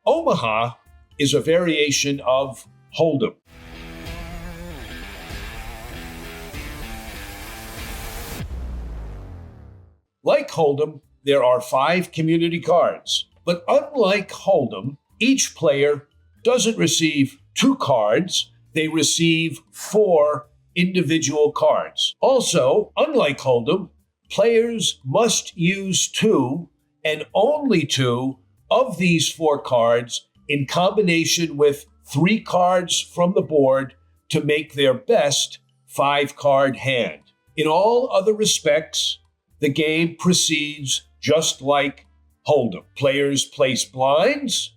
Omaha is a variation of Hold'em. Like Hold'em, there are 5 community cards, but unlike Hold'em, each player doesn't receive 2 cards, they receive 4 individual cards. Also, unlike Hold'em, players must use 2 and only 2 of these 4 cards in combination with 3 cards from the board to make their best 5-card hand. In all other respects, the game proceeds just like Hold'em. Players place blinds,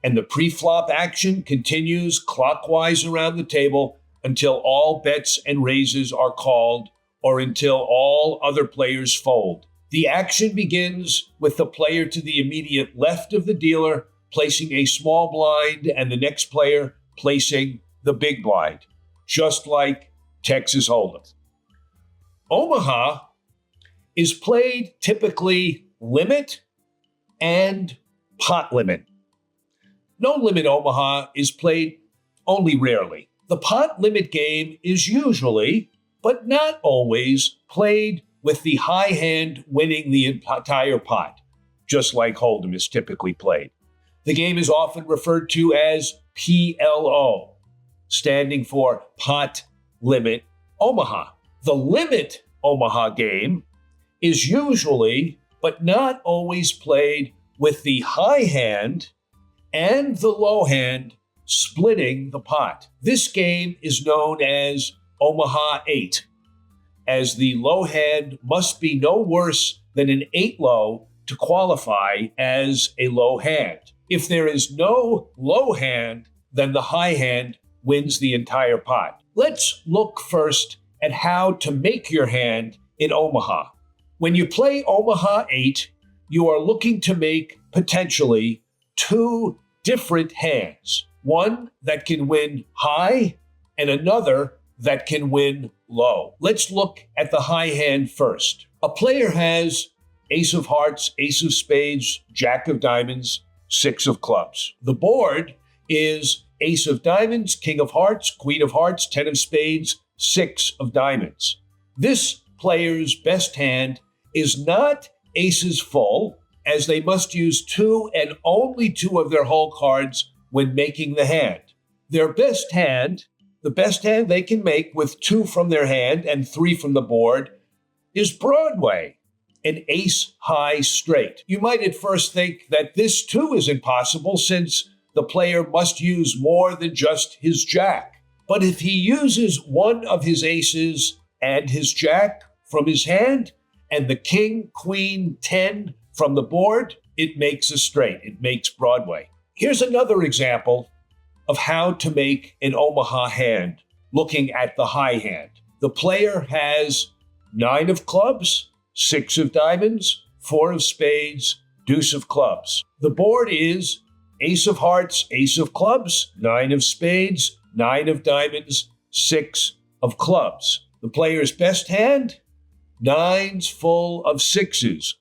and the pre-flop action continues clockwise around the table until all bets and raises are called or until all other players fold. The action begins with the player to the immediate left of the dealer placing a small blind and the next player placing the big blind, just like Texas Hold'em. Omaha is played typically limit and pot limit. No limit Omaha is played only rarely. The pot limit game is usually, but not always, played with the high hand winning the entire pot, just like Hold'em is typically played. The game is often referred to as PLO, standing for Pot Limit Omaha. The limit Omaha game is usually, but not always, played with the high hand and the low hand splitting the pot. This game is known as Omaha Eight, as the low hand must be no worse than an 8 low to qualify as a low hand. If there is no low hand, then the high hand wins the entire pot. Let's look first at how to make your hand in Omaha. When you play Omaha 8, you are looking to make potentially 2 different hands. One that can win high and another that can win low. Let's look at the high hand first. A player has ace of hearts, ace of spades, jack of diamonds, 6 of clubs. The board is ace of diamonds, king of hearts, queen of hearts, 10 of spades, 6 of diamonds. This player's best hand is not aces full, as they must use 2 and only 2 of their whole cards when making the hand. Their best hand, the best hand they can make with 2 from their hand and 3 from the board, is Broadway, an ace high straight. You might at first think that this too is impossible since the player must use more than just his jack. But if he uses one of his aces and his jack from his hand and the king, queen, 10 from the board, it makes a straight. It makes Broadway. Here's another example of how to make an Omaha hand, looking at the high hand. The player has 9 of clubs, 6 of diamonds, 4 of spades, deuce of clubs. The board is ace of hearts, ace of clubs, 9 of spades, 9 of diamonds, 6 of clubs. The player's best hand, 9s full of 6s,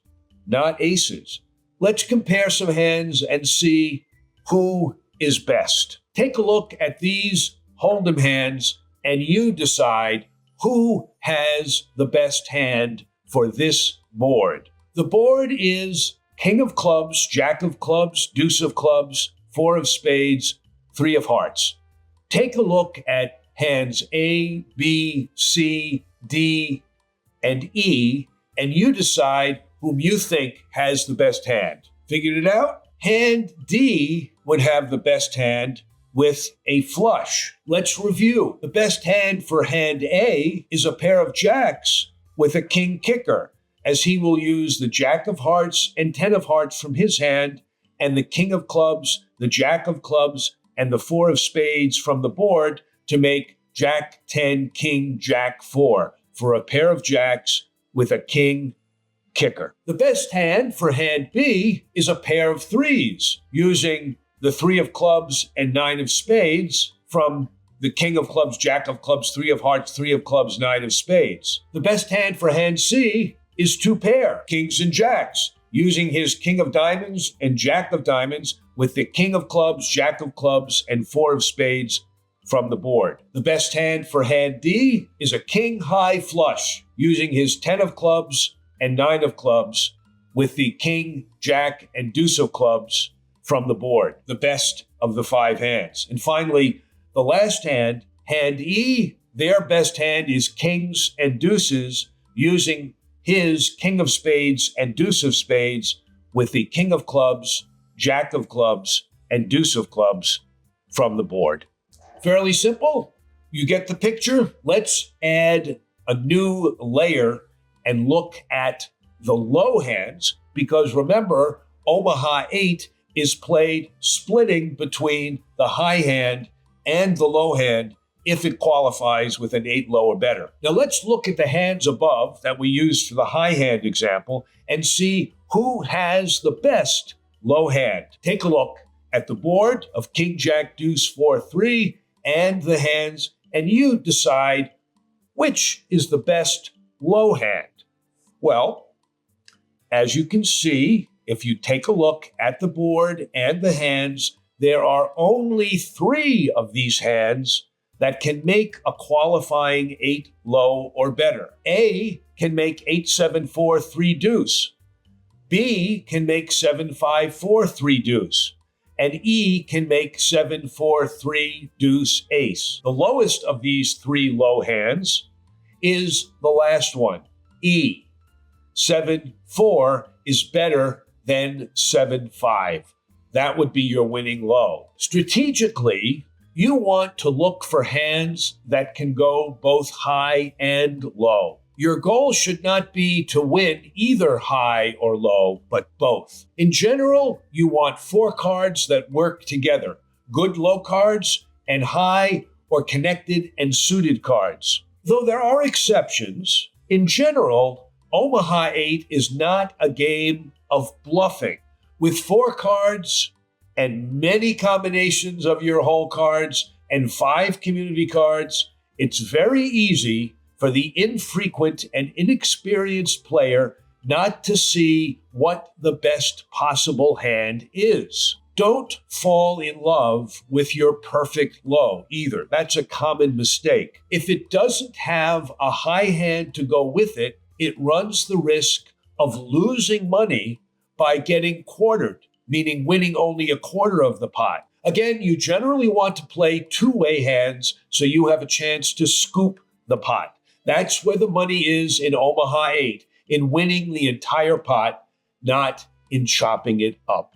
not aces. Let's compare some hands and see who is best. Take a look at these Hold'em hands and you decide who has the best hand for this board. The board is king of clubs, jack of clubs, deuce of clubs, 4 of spades, 3 of hearts. Take a look at hands A, B, C, D, and E, and you decide whom you think has the best hand. Figured it out? Hand D would have the best hand with a flush. Let's review. The best hand for hand A is a pair of jacks with a king kicker, as he will use the jack of hearts and 10 of hearts from his hand and the king of clubs, the jack of clubs, and the 4 of spades from the board to make jack 10, king, jack 4 for a pair of jacks with a king kicker. The best hand for hand B is a pair of 3s, using the 3 of clubs and 9 of spades from the king of clubs, jack of clubs, 3 of hearts, 3 of clubs, 9 of spades. The best hand for hand C is 2 pair, kings and jacks, using his king of diamonds and jack of diamonds with the king of clubs, jack of clubs, and four of spades from the board. The best hand for hand D is a king high flush, using his 10 of clubs and 9 of clubs with the king, jack, and deuce of clubs from the board, the best of the 5 hands. And finally, the last hand, hand E, their best hand is kings and deuces, using his king of spades and deuce of spades with the king of clubs, jack of clubs, and deuce of clubs from the board. Fairly simple. You get the picture. Let's add a new layer and look at the low hands, because remember, Omaha 8 is played splitting between the high hand and the low hand if it qualifies with an 8 low or better. Now let's look at the hands above that we used for the high hand example and see who has the best low hand. Take a look at the board of king, jack, deuce, 4, 3, and the hands, and you decide which is the best low hand. Well, as you can see, if you take a look at the board and the hands, there are only 3 of these hands that can make a qualifying 8 low or better. A can make 8, 7, 4, 3 deuce. B can make 7, 5, 4, 3 deuce. And E can make 7, 4, 3 deuce ace. The lowest of these 3 low hands is the last one, E. 7, 4 is better than 7, 5. That would be your winning low. Strategically, you want to look for hands that can go both high and low. Your goal should not be to win either high or low, but both. In general, you want 4 cards that work together, good low cards and high or connected and suited cards. Though there are exceptions, in general, Omaha 8 is not a game of bluffing. With 4 cards and many combinations of your whole cards and 5 community cards, it's very easy for the infrequent and inexperienced player not to see what the best possible hand is. Don't fall in love with your perfect low either. That's a common mistake. If it doesn't have a high hand to go with it, it runs the risk of losing money by getting quartered, meaning winning only a quarter of the pot. Again, you generally want to play 2-way hands so you have a chance to scoop the pot. That's where the money is in Omaha 8, in winning the entire pot, not in chopping it up.